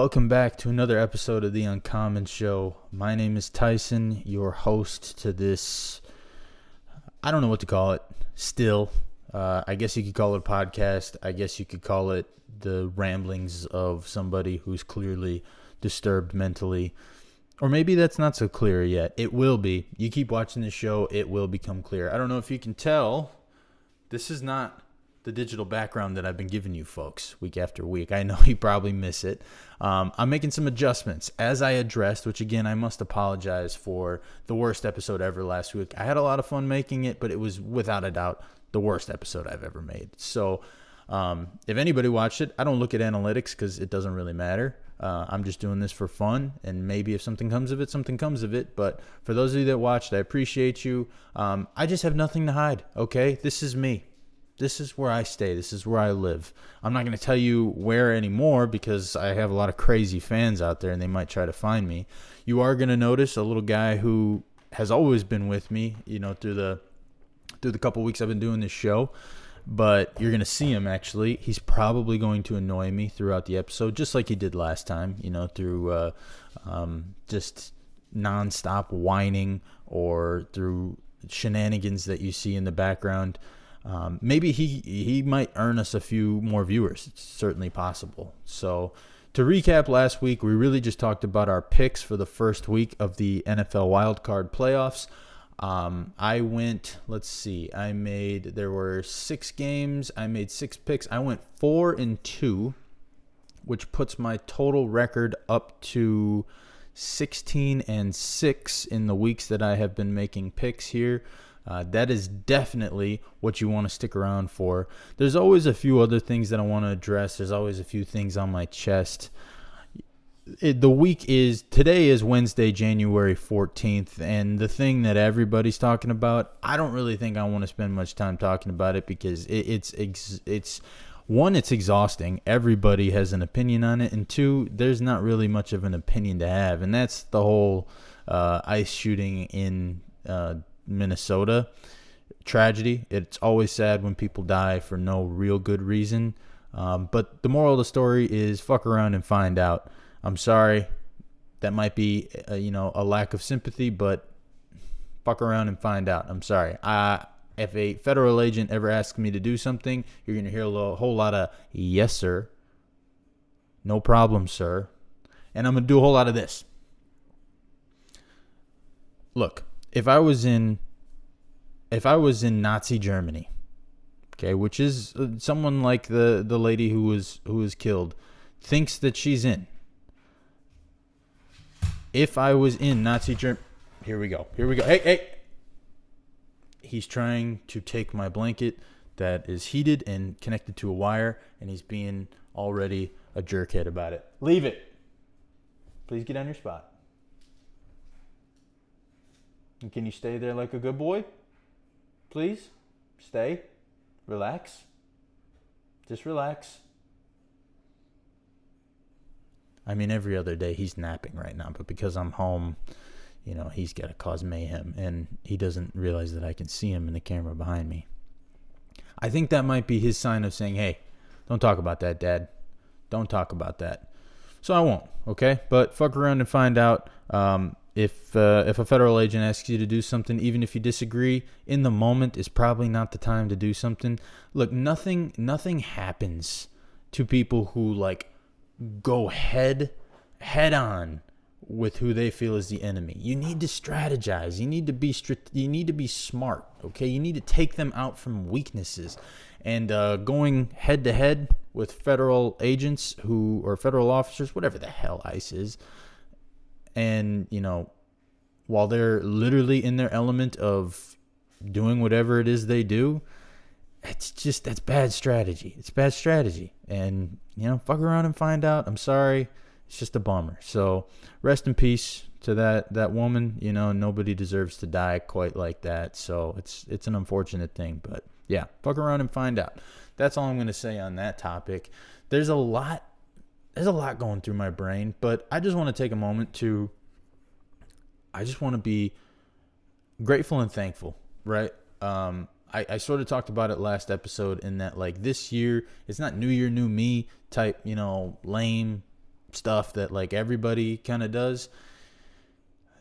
Welcome back to another episode of The Uncommon Show. My name is Tyson, your host to this, I don't know what to call it, still. I guess you could call it a podcast. I guess you could call it the ramblings of somebody who's clearly disturbed mentally. Or maybe that's not so clear yet. It will be. You keep watching the show, it will become clear. I don't know if you can tell, this is not the digital background that I've been giving you folks week after week. I know you probably miss it. I'm making some adjustments as I addressed, which again, I must apologize for the worst episode ever last week. I had a lot of fun making it, but it was without a doubt the worst episode I've ever made. So if anybody watched it, I don't look at analytics because it doesn't really matter. I'm just doing this for fun, and maybe if something comes of it, something comes of it. But for those of you that watched, I appreciate you. I just have nothing to hide, okay? This is me. This is where I stay. This is where I live. I'm not going to tell you where anymore because I have a lot of crazy fans out there and they might try to find me. You are going to notice a little guy who has always been with me, through the couple weeks I've been doing this show. But you're going to see him actually. He's probably going to annoy me throughout the episode, just like he did last time, through just nonstop whining or through shenanigans that you see in the background. Maybe he might earn us a few more viewers. It's certainly possible. So to recap last week, we really just talked about our picks for the first week of the NFL wildcard playoffs. I went, there were 6 games. I made 6 picks. I went 4-2, which puts my total record up to 16-6 in the weeks that I have been making picks here. That is definitely what you want to stick around for. There's always a few other things that I want to address. There's always a few things on my chest. Today is Wednesday, January 14th, and the thing that everybody's talking about, I don't really think I want to spend much time talking about it because it's one, it's exhausting. Everybody has an opinion on it, and 2, there's not really much of an opinion to have, and that's the whole ice shooting in Minnesota tragedy. It's always sad when people die for no real good reason. But the moral of the story is fuck around and find out. I'm sorry. That might be, a lack of sympathy, but fuck around and find out. I'm sorry. If a federal agent ever asks me to do something, you're going to hear a whole lot of yes, sir. No problem, sir. And I'm going to do a whole lot of this. Look. If I was in Nazi Germany, okay, which is someone like the lady who was killed, thinks that she's in. If I was in Nazi Germany, here we go. Hey. He's trying to take my blanket that is heated and connected to a wire, and he's being already a jerkhead about it. Leave it. Please get on your spot. And can you stay there like a good boy? Please? Stay. Relax. Just relax. I mean, every other day he's napping right now, but because I'm home, he's got to cause mayhem, and he doesn't realize that I can see him in the camera behind me. I think that might be his sign of saying, hey, don't talk about that, Dad. Don't talk about that. So I won't, okay? But fuck around and find out. If a federal agent asks you to do something, even if you disagree, in the moment is probably not the time to do something. Look, nothing happens to people who go head on with who they feel is the enemy. You need to strategize. You need to be smart. Okay, you need to take them out from weaknesses. And going head to head with federal agents or federal officers, whatever the hell ICE is. And, while they're literally in their element of doing whatever it is they do, that's bad strategy. It's bad strategy. And, fuck around and find out. I'm sorry. It's just a bummer. So rest in peace to that woman. Nobody deserves to die quite like that. So it's an unfortunate thing. But, yeah, fuck around and find out. That's all I'm going to say on that topic. There's a lot going through my brain, but I just want to take a moment I just want to be grateful and thankful, right? I sort of talked about it last episode in that, this year, it's not new year, new me type, lame stuff that like everybody kind of does.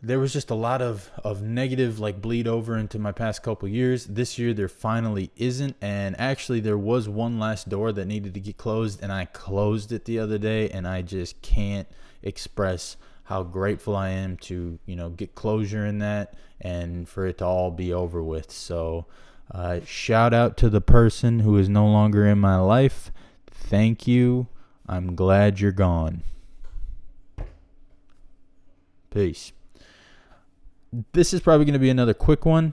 There was just a lot of negative like bleed over into my past couple years. This year there finally isn't, and actually there was one last door that needed to get closed, and I closed it the other day, and I just can't express how grateful I am to, get closure in that and for it to all be over with. So shout out to the person who is no longer in my life. Thank you. I'm glad you're gone. Peace. This is probably going to be another quick one.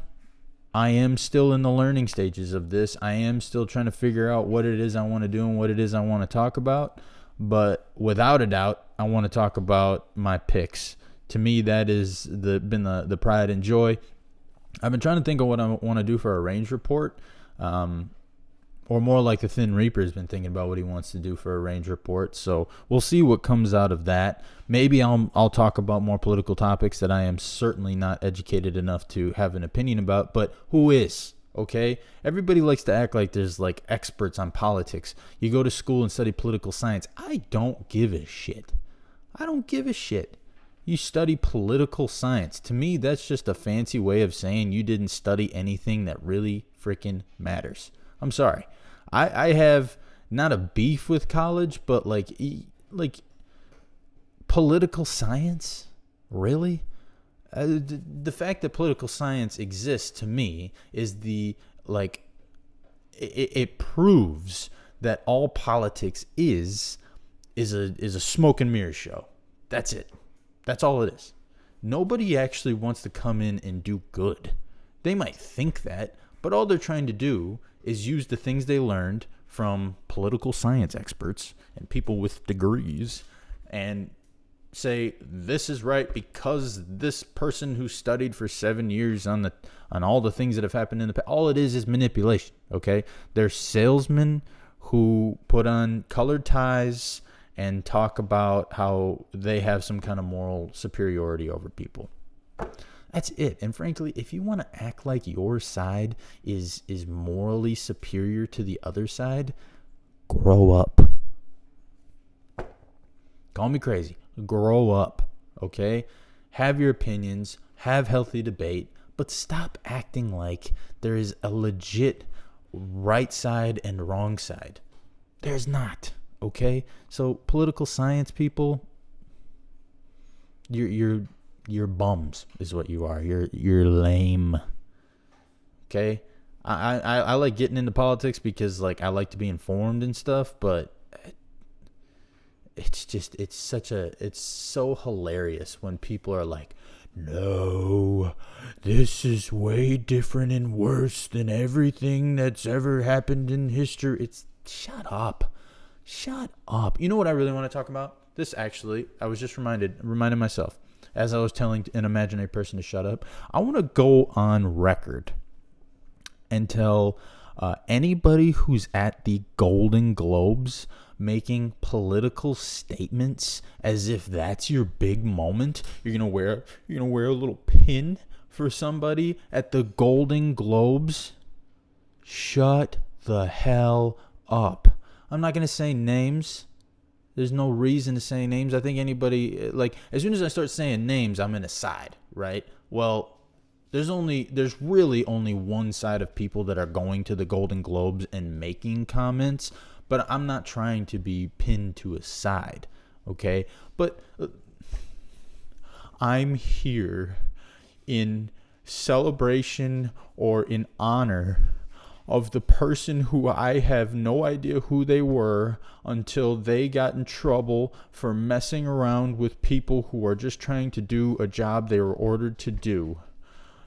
I am still in the learning stages of this. I am still trying to figure out what it is I want to do and what it is I want to talk about. But without a doubt, I want to talk about my picks. To me, that is been the pride and joy. I've been trying to think of what I want to do for a range report. Or more like the Thin Reaper has been thinking about what he wants to do for a range report. So we'll see what comes out of that. Maybe I'll talk about more political topics that I am certainly not educated enough to have an opinion about. But who is? Okay? Everybody likes to act like there's like experts on politics. You go to school and study political science. I don't give a shit. I don't give a shit. You study political science. To me, that's just a fancy way of saying you didn't study anything that really freaking matters. I'm sorry. I have not a beef with college, but like political science, really? The fact that political science exists to me is it proves that all politics is a smoke and mirror show. That's it. That's all it is. Nobody actually wants to come in and do good. They might think that, but all they're trying to do is use the things they learned from political science experts and people with degrees and say this is right because this person who studied for 7 years on all the things that have happened in the past. All it is manipulation, okay? They're salesmen who put on colored ties and talk about how they have some kind of moral superiority over people. That's it. And frankly, if you want to act like your side is morally superior to the other side, grow up. Call me crazy. Grow up, okay? Have your opinions, have healthy debate, but stop acting like there is a legit right side and wrong side. There's not, okay? So political science people, you're bums is what you are. You're lame. Okay? I like getting into politics because like I like to be informed and stuff, but it's so hilarious when people are like, no, this is way different and worse than everything that's ever happened in history. It's shut up. You know what I really want to talk about? This actually, I was just reminded myself as I was telling an imaginary person to shut up. I want to go on record and tell anybody who's at the Golden Globes making political statements as if that's your big moment. You're gonna wear a little pin for somebody at the Golden Globes. Shut the hell up. I'm not gonna say names. There's no reason to say names. I think anybody, like, as soon as I start saying names, I'm in a side, right? Well, there's really only one side of people that are going to the Golden Globes and making comments, but I'm not trying to be pinned to a side, okay? But I'm here in celebration or in honor of the person who I have no idea who they were until they got in trouble for messing around with people who are just trying to do a job they were ordered to do.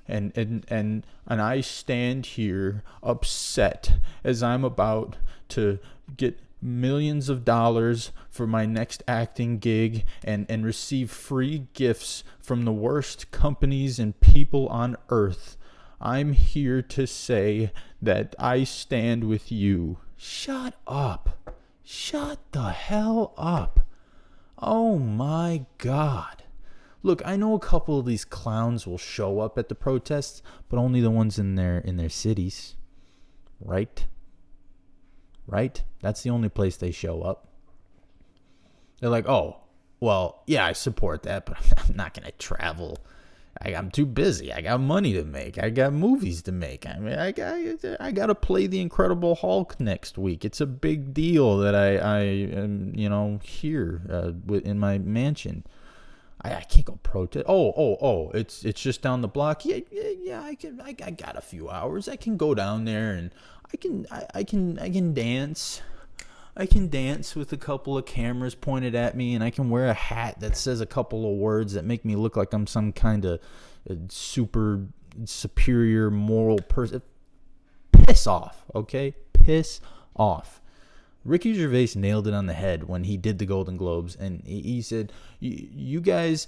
And I stand here upset as I'm about to get millions of dollars for my next acting gig and receive free gifts from the worst companies and people on earth. I'm here to say that I stand with you. Shut up. Shut the hell up. Oh my God. Look, I know a couple of these clowns will show up at the protests, but only the ones in their cities. Right? Right? That's the only place they show up. They're like, oh, Well, yeah, I support that, but I'm not going to travel. I'm too busy. I got money to make. I got movies to make. I mean, I got to play the Incredible Hulk next week. It's a big deal that I am, here in my mansion. I can't go protest. Oh! It's just down the block. Yeah. I got a few hours. I can go down there and I can dance. I can dance with a couple of cameras pointed at me, and I can wear a hat that says a couple of words that make me look like I'm some kind of super superior moral person. Piss off, okay? Piss off. Ricky Gervais nailed it on the head when he did the Golden Globes, and he said, you guys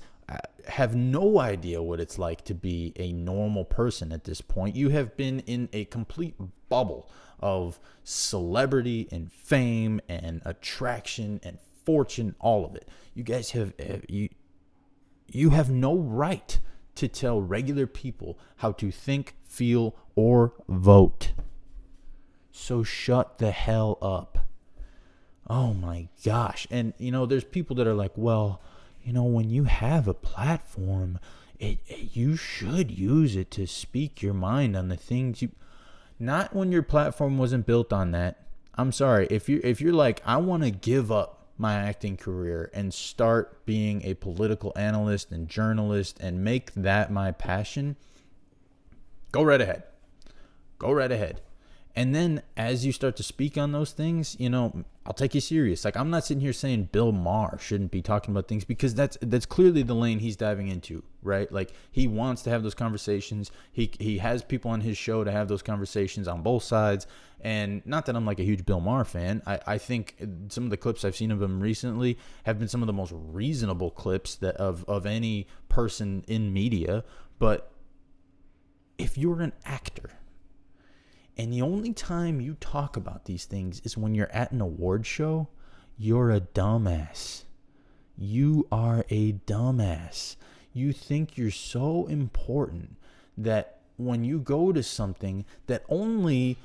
have no idea what it's like to be a normal person at this point. You have been in a complete bubble of celebrity and fame and attraction and fortune, all of it. You guys you have no right to tell regular people how to think, feel, or vote. So shut the hell up. Oh my gosh. And there's people that are like, well, when you have a platform, you should use it to speak your mind on the things you. Not when your platform wasn't built on that. I'm sorry. If you're like, I want to give up my acting career and start being a political analyst and journalist and make that my passion, go right ahead. Go right ahead. And then as you start to speak on those things, I'll take you serious. Like, I'm not sitting here saying Bill Maher shouldn't be talking about things, because that's clearly the lane he's diving into, right? Like, he wants to have those conversations. He has people on his show to have those conversations on both sides. And not that I'm like a huge Bill Maher fan. I think some of the clips I've seen of him recently have been some of the most reasonable clips that of any person in media. But if you're an actor, and the only time you talk about these things is when you're at an award show, you're a dumbass. You are a dumbass. You think you're so important that when you go to something that only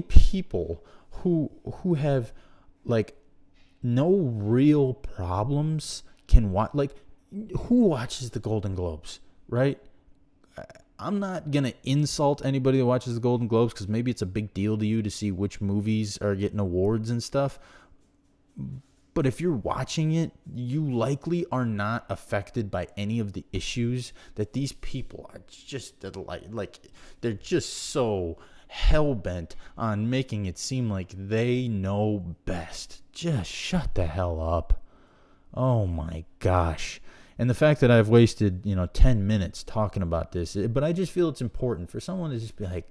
people who have like no real problems can watch. Like, who watches the Golden Globes, right? I'm not going to insult anybody that watches the Golden Globes, because maybe it's a big deal to you to see which movies are getting awards and stuff. But if you're watching it, you likely are not affected by any of the issues that these people are just like they're just so hell-bent on making it seem like they know best. Just shut the hell up. Oh my gosh. And the fact that I've wasted, 10 minutes talking about this, but I just feel it's important for someone to just be like,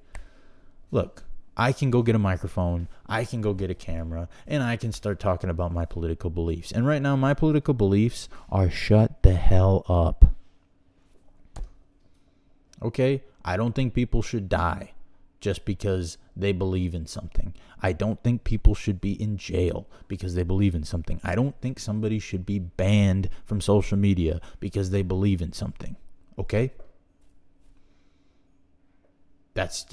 look, I can go get a microphone, I can go get a camera, and I can start talking about my political beliefs. And right now, my political beliefs are shut the hell up. Okay? I don't think people should die just because they believe in something. I don't think people should be in jail because they believe in something. I don't think somebody should be banned from social media because they believe in something. Okay? That's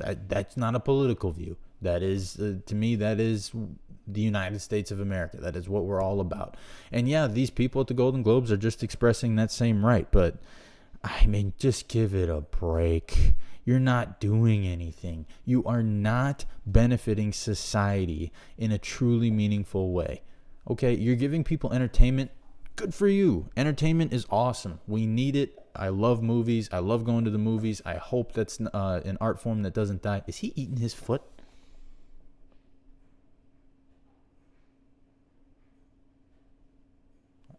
not a political view. That is, to me, that is the United States of America. That is what we're all about. And yeah, these people at the Golden Globes are just expressing that same right. But, I mean, just give it a break. You're not doing anything. You are not benefiting society in a truly meaningful way. Okay? You're giving people entertainment. Good for you. Entertainment is awesome. We need it. I love movies. I love going to the movies. I hope that's an art form that doesn't die. Is he eating his foot? I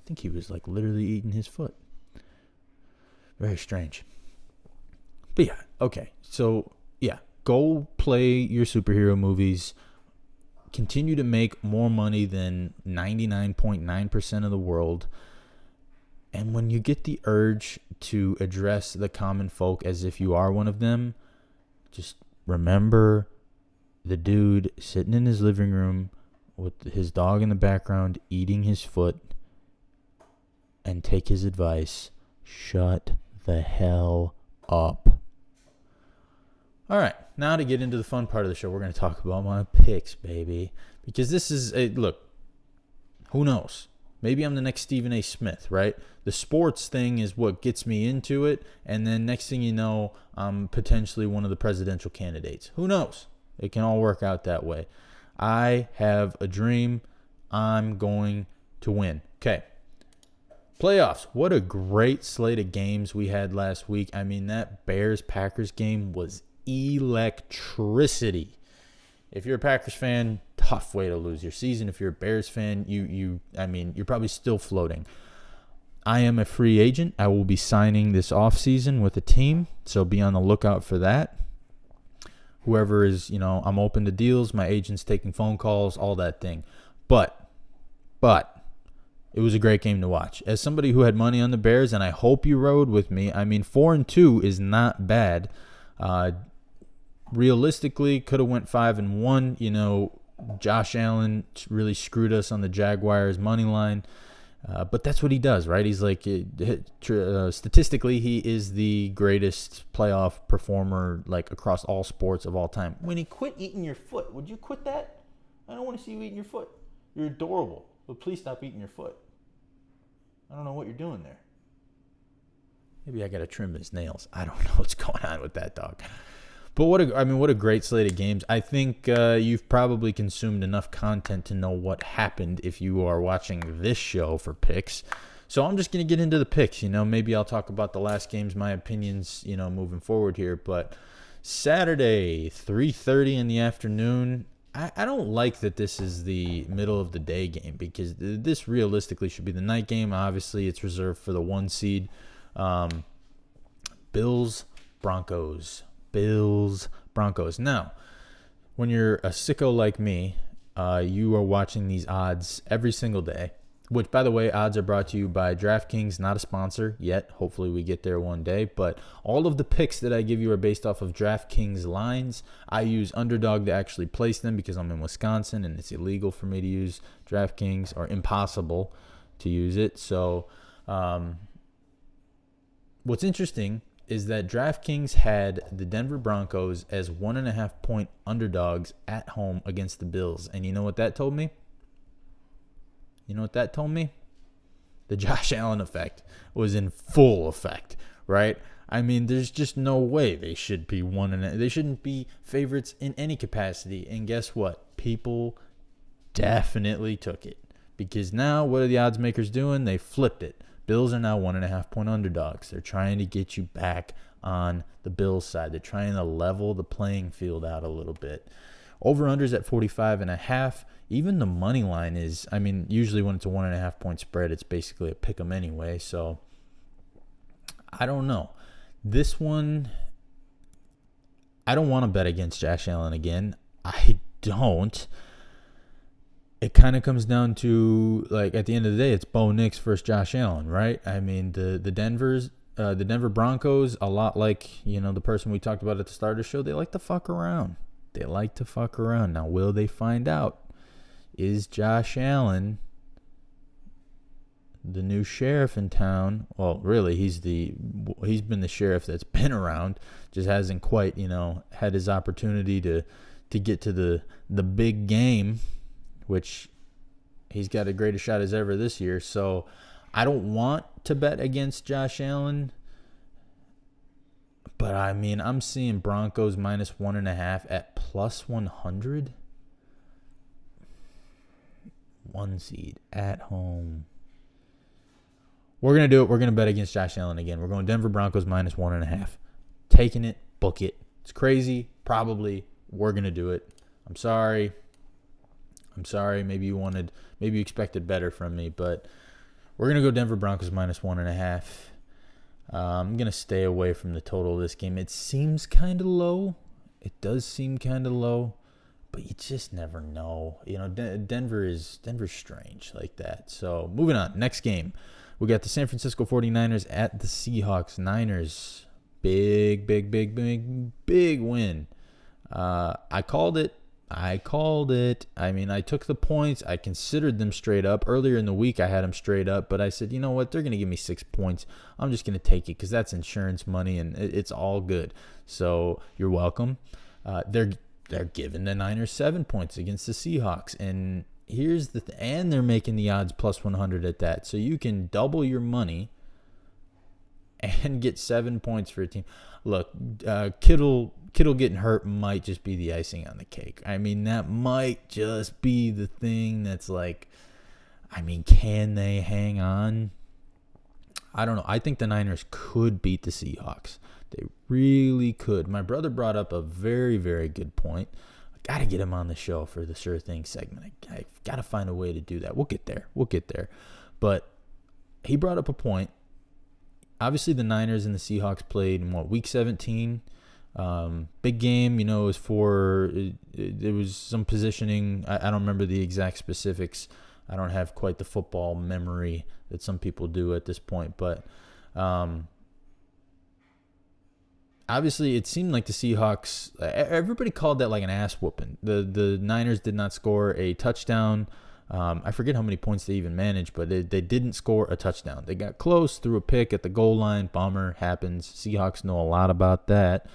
think he was like literally eating his foot. Very strange. But yeah, okay. So yeah, go play your superhero movies. Continue to make more money than 99.9% of the world. And when you get the urge to address the common folk as if you are one of them, just remember the dude sitting in his living room with his dog in the background eating his foot, and take his advice. Shut the hell up. All right, now to get into the fun part of the show, we're going to talk about my picks, baby. Because this is look, who knows? Maybe I'm the next Stephen A. Smith, right? The sports thing is what gets me into it. And then next thing you know, I'm potentially one of the presidential candidates. Who knows? It can all work out that way. I have a dream. I'm going to win. Okay. Playoffs. What a great slate of games we had last week. I mean, that Bears-Packers game was electricity. If you're a Packers fan, tough way to lose your season. If you're a Bears fan, you're probably still floating. I am a free agent. I will be signing this offseason with a team, so be on the lookout for that. Whoever is, I'm open to deals. My agent's taking phone calls, all that thing. But it was a great game to watch. As somebody who had money on the Bears, and I hope you rode with me, 4-2 is not bad. Realistically, could have went 5-1. Josh Allen really screwed us on the Jaguars money line. But that's what he does, right? He's like, statistically, he is the greatest playoff performer, like, across all sports of all time. When he quit eating your foot, would you quit that? I don't want to see you eating your foot. You're adorable, but please stop eating your foot. I don't know what you're doing there. Maybe I got to trim his nails. I don't know what's going on with that dog. But what a great slate of games. I think you've probably consumed enough content to know what happened if you are watching this show for picks. So I'm just going to get into the picks. Maybe I'll talk about the last games, my opinions, moving forward here. But Saturday, 3:30 in the afternoon. I don't like that this is the middle of the day game because this realistically should be the night game. Obviously, it's reserved for the 1 seed. Bills, Broncos. Now, when you're a sicko like me, you are watching these odds every single day, which, by the way, odds are brought to you by DraftKings, not a sponsor yet. Hopefully we get there one day. But all of the picks that I give you are based off of DraftKings lines. I use Underdog to actually place them because I'm in Wisconsin and it's illegal for me to use DraftKings, or impossible to use it. So what's interesting is that DraftKings had the Denver Broncos as 1.5-point underdogs at home against the Bills. And you know what that told me? The Josh Allen effect was in full effect, right? There's just no way they should be they shouldn't be favorites in any capacity. And guess what? People definitely took it. Because now, what are the odds makers doing? They flipped it. Bills are now 1.5-point underdogs. They're trying to get you back on the Bills side. They're trying to level the playing field out a little bit. Over-unders at 45.5. Even the money line is, usually when it's a 1.5-point spread, it's basically a pick 'em anyway. So, I don't know. This one, I don't want to bet against Josh Allen again. I don't. It kind of comes down to, like, at the end of the day, it's Bo Nix versus Josh Allen, right? The Denver Broncos, a lot like, the person we talked about at the start of the show, they like to fuck around. Now, will they find out? Is Josh Allen the new sheriff in town? Well, really, he's been the sheriff that's been around, just hasn't quite, had his opportunity to get to the big game, which he's got a greatest shot as ever this year. So I don't want to bet against Josh Allen. But, I'm seeing Broncos minus 1.5 at plus 100. 1 seed at home. We're going to do it. We're going to bet against Josh Allen again. We're going Denver Broncos minus 1.5. Taking it. Book it. It's crazy. Probably. We're going to do it. I'm sorry. Maybe you expected better from me, but we're going to go Denver Broncos minus 1.5. I'm going to stay away from the total of this game. It seems kind of low. It does seem kind of low, but you just never know. Denver's strange like that. So moving on. Next game. We got the San Francisco 49ers at the Seahawks. Niners. Big win. I called it. I took the points. I considered them straight up. Earlier in the week, I had them straight up, but I said, you know what? They're going to give me 6 points. I'm just going to take it because that's insurance money, and it's all good. So you're welcome. They're giving the Niners 7 points against the Seahawks, and and they're making the odds plus 100 at that. So you can double your money and get 7 points for a team. Look, Kittle getting hurt might just be the icing on the cake. I mean, that might just be the thing that's like, I mean, can they hang on? I don't know. I think the Niners could beat the Seahawks. They really could. My brother brought up a very, very good point. I got to get him on the show for the Sure Thing segment. I got to find a way to do that. We'll get there. But he brought up a point. Obviously, the Niners and the Seahawks played in week 17. Big game, it was there was some positioning. I don't remember the exact specifics. I don't have quite the football memory that some people do at this point. But obviously, it seemed like the Seahawks, everybody called that like an ass whooping. The Niners did not score a touchdown. I forget how many points they even managed, but they didn't score a touchdown. They got close, threw a pick at the goal line. Bummer, happens. Seahawks know a lot about that,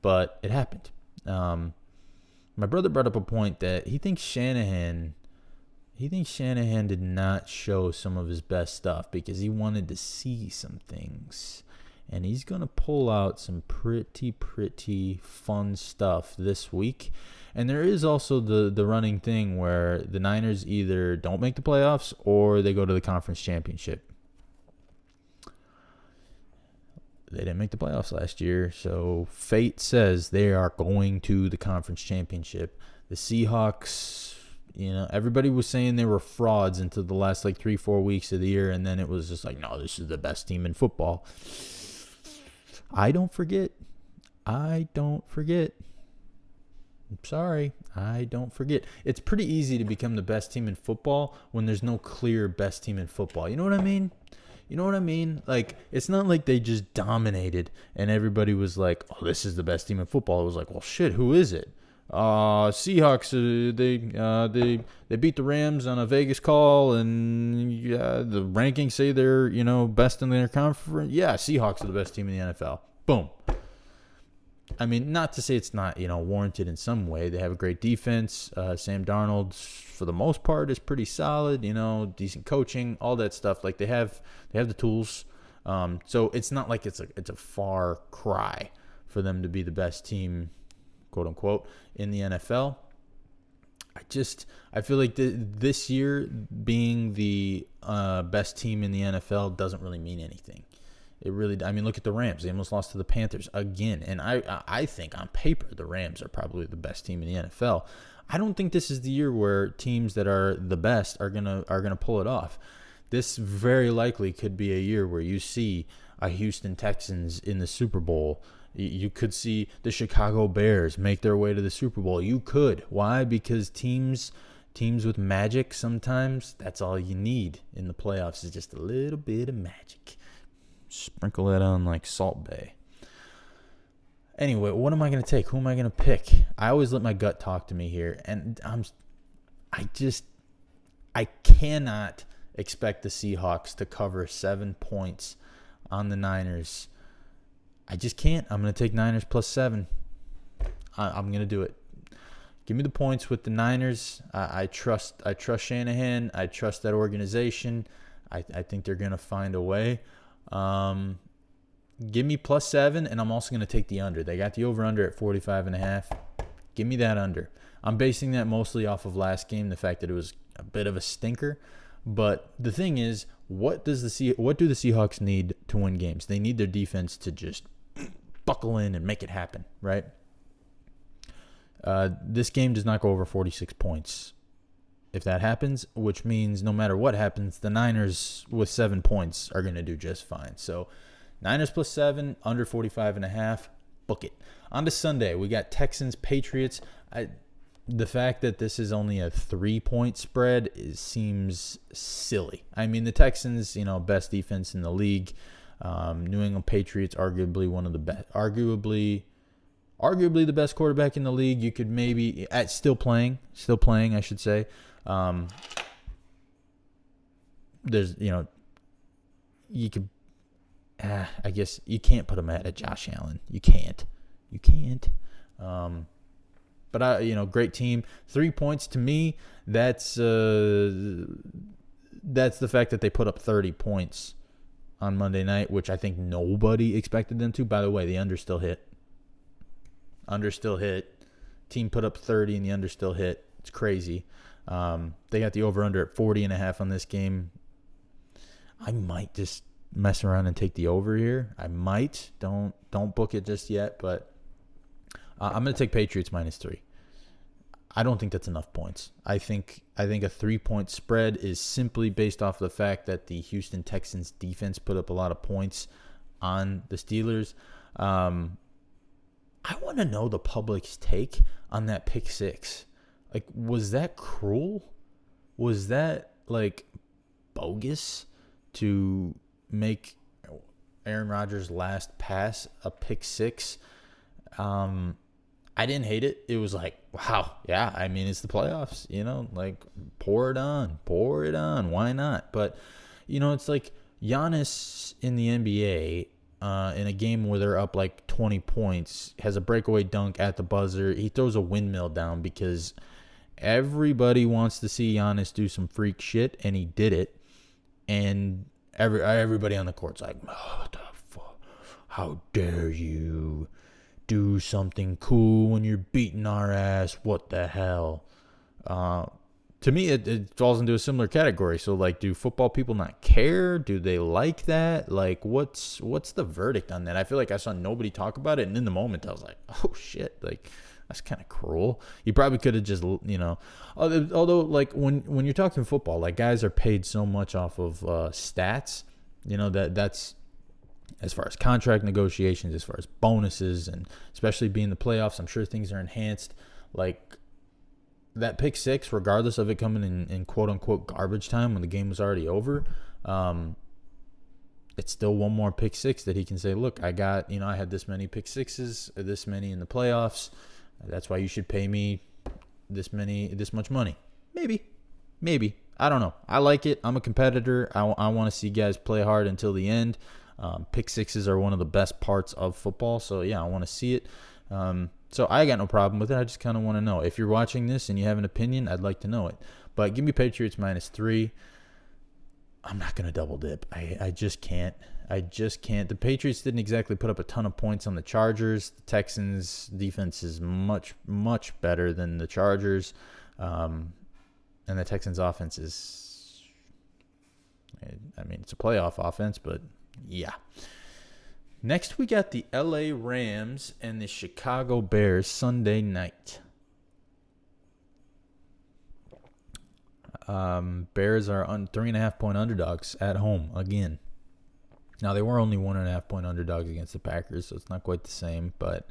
but it happened. My brother brought up a point that he thinks Shanahan did not show some of his best stuff because he wanted to see some things. And he's going to pull out some pretty fun stuff this week. And there is also the running thing where the Niners either don't make the playoffs or they go to the conference championship. They didn't make the playoffs last year, so fate says they are going to the conference championship. The Seahawks, everybody was saying they were frauds until the last 3-4 weeks of the year, and then it was just like, no, this is the best team in football. I don't forget. I'm sorry. I don't forget. It's pretty easy to become the best team in football when there's no clear best team in football. You know what I mean? Like, it's not like they just dominated and everybody was like, oh, this is the best team in football. It was like, well, shit, who is it? Seahawks, they beat the Rams on a Vegas call, and the rankings say they're, best in their conference. Yeah, Seahawks are the best team in the NFL. Boom. I mean, not to say it's not, warranted in some way. They have a great defense. Sam Darnold, for the most part, is pretty solid, decent coaching, all that stuff. Like, they have the tools. So it's not like it's a far cry for them to be the best team, quote unquote, in the NFL. I feel like this year being the best team in the NFL doesn't really mean anything. It really, look at the Rams. They almost lost to the Panthers again. And I think on paper the Rams are probably the best team in the NFL. I don't think this is the year where teams that are the best are gonna pull it off. This very likely could be a year where you see a Houston Texans in the Super Bowl. You could see the Chicago Bears make their way to the Super Bowl. You could. Why? Because teams with magic, sometimes that's all you need in the playoffs is just a little bit of magic. Sprinkle that on like Salt Bae. Anyway, what am I going to take? Who am I going to pick? I always let my gut talk to me here. And I cannot expect the Seahawks to cover 7 points on the Niners. I just can't. I'm going to take Niners plus 7. I'm going to do it. Give me the points with the Niners. I trust Shanahan. I trust that organization. I think they're going to find a way. Give me plus 7, and I'm also going to take the under. They got the over-under at 45.5. Give me that under. I'm basing that mostly off of last game, the fact that it was a bit of a stinker. But the thing is, what do the Seahawks need to win games? They need their defense to just buckle in and make it happen, right? This game does not go over 46 points. If that happens, which means no matter what happens, the Niners with 7 points are going to do just fine. So Niners plus 7, under 45.5, book it. On to Sunday, we got Texans, Patriots. The fact that this is only a 3-point spread seems silly. The Texans, best defense in the league. New England Patriots, arguably one of the best, arguably the best quarterback in the league. You could maybe still playing, I should say. There's, you could, I guess you can't put him at Josh Allen. You can't. But great team. 3 points to me. That's the fact that they put up 30 points on Monday night, which I think nobody expected them to. By the way, the under still hit. Team put up 30 and the under still hit. It's crazy. They got the over-under at 40.5 on this game. I might just mess around and take the over here. I might. Don't book it just yet, but I'm going to take Patriots -3. I don't think that's enough points. I think a 3-point spread is simply based off the fact that the Houston Texans defense put up a lot of points on the Steelers. I want to know the public's take on that pick six. Like, was that cruel? Was that, like, bogus to make Aaron Rodgers' last pass a pick six? I didn't hate it. It was like, wow, yeah, I mean, it's the playoffs, like, pour it on. Why not? But, it's like Giannis in the NBA, in a game where they're up like 20 points, has a breakaway dunk at the buzzer. He throws a windmill down because everybody wants to see Giannis do some freak shit, and he did it. And everybody on the court's like, oh, what the fuck? How dare you do something cool when you're beating our ass? What the hell? To me, it falls into a similar category. So, like, do football people not care? Do they like that? Like, what's the verdict on that? I feel like I saw nobody talk about it, and in the moment, I was like, oh, shit. Like, that's kind of cruel. You probably could have just, although, like, when you're talking football, like, guys are paid so much off of stats, that's as far as contract negotiations, as far as bonuses, and especially being the playoffs, I'm sure things are enhanced. Like, that pick six, regardless of it coming in quote-unquote garbage time when the game was already over, it's still one more pick six that he can say, look, I got, I had this many pick sixes, this many in the playoffs. That's why you should pay me this much money. Maybe. I don't know. I like it. I'm a competitor. I want to see guys play hard until the end. Pick sixes are one of the best parts of football. So, yeah, I want to see it. So I got no problem with it. I just kind of want to know. If you're watching this and you have an opinion, I'd like to know it. But give me Patriots -3. I'm not going to double dip. I just can't. The Patriots didn't exactly put up a ton of points on the Chargers. The Texans' defense is much, much better than the Chargers. And the Texans' offense is, it's a playoff offense, but yeah. Next, we got the LA Rams and the Chicago Bears Sunday night. Bears are 3.5-point underdogs at home again. Now, they were only 1.5-point underdogs against the Packers, so it's not quite the same, but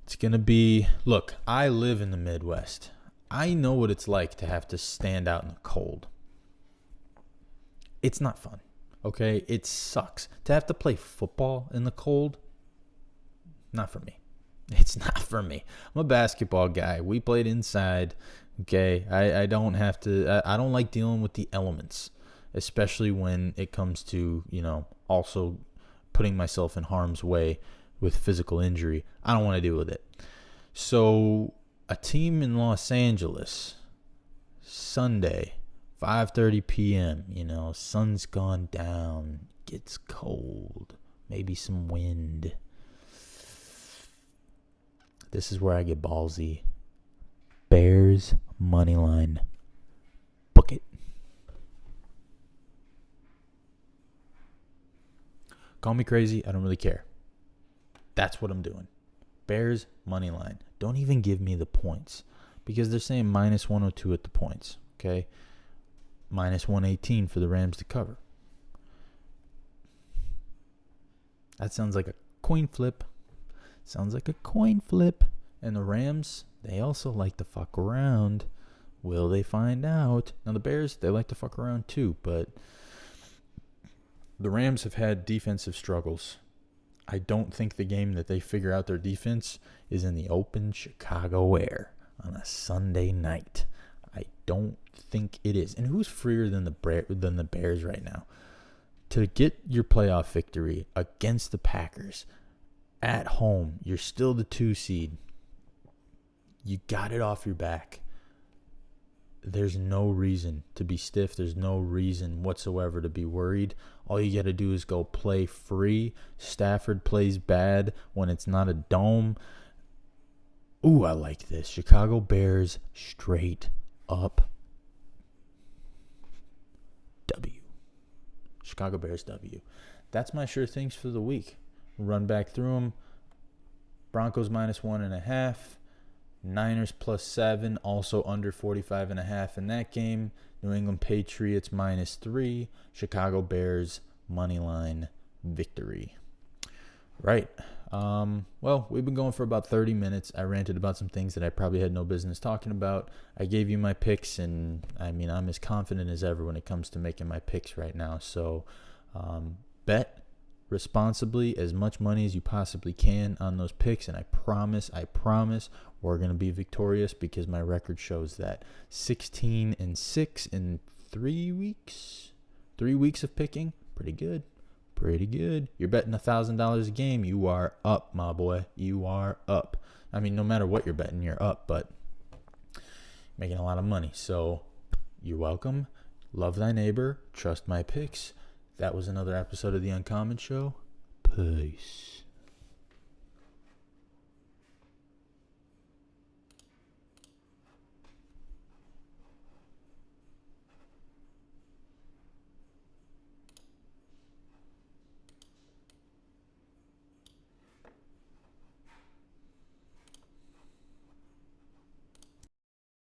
it's going to be... Look, I live in the Midwest. I know what it's like to have to stand out in the cold. It's not fun. Okay, it sucks. To have to play football in the cold, not for me. It's not for me. I'm a basketball guy. We played inside. Okay, I don't have to. I don't like dealing with the elements, especially when it comes to, also putting myself in harm's way with physical injury. I don't want to deal with it. So a team in Los Angeles, Sunday, 5:30 p.m., sun's gone down, gets cold, maybe some wind. This is where I get ballsy. Bears money line. Book it. Call me crazy, I don't really care. That's what I'm doing. Bears money line. Don't even give me the points because they're saying -102 at the points, okay? -118 for the Rams to cover. That sounds like a coin flip. And the Rams, they also like to fuck around. Will they find out? Now, the Bears, they like to fuck around too, but the Rams have had defensive struggles. I don't think the game that they figure out their defense is in the open Chicago air on a Sunday night. I don't think it is. And who's freer than the Bears right now? To get your playoff victory against the Packers at home, you're still the 2 seed. You got it off your back. There's no reason to be stiff. There's no reason whatsoever to be worried. All you got to do is go play free. Stafford plays bad when it's not a dome. Ooh, I like this. Chicago Bears straight up W. Chicago Bears W. That's my sure things for the week. Run back through them. Broncos -1.5. Niners +7, also under 45.5 in that game. New England Patriots -3. Chicago Bears moneyline victory. Right. Well, we've been going for about 30 minutes. I ranted about some things that I probably had no business talking about. I gave you my picks, and I'm as confident as ever when it comes to making my picks right now. So, bet responsibly, as much money as you possibly can on those picks, and I promise we're going to be victorious because my record shows that. 16-6 in 3 weeks. 3 weeks of picking. Pretty good. You're betting $1,000 a game. You are up, my boy. You are up. I mean, no matter what you're betting, you're up, but making a lot of money. So you're welcome. Love thy neighbor. Trust my picks. That was another episode of The Uncommon Show. Peace.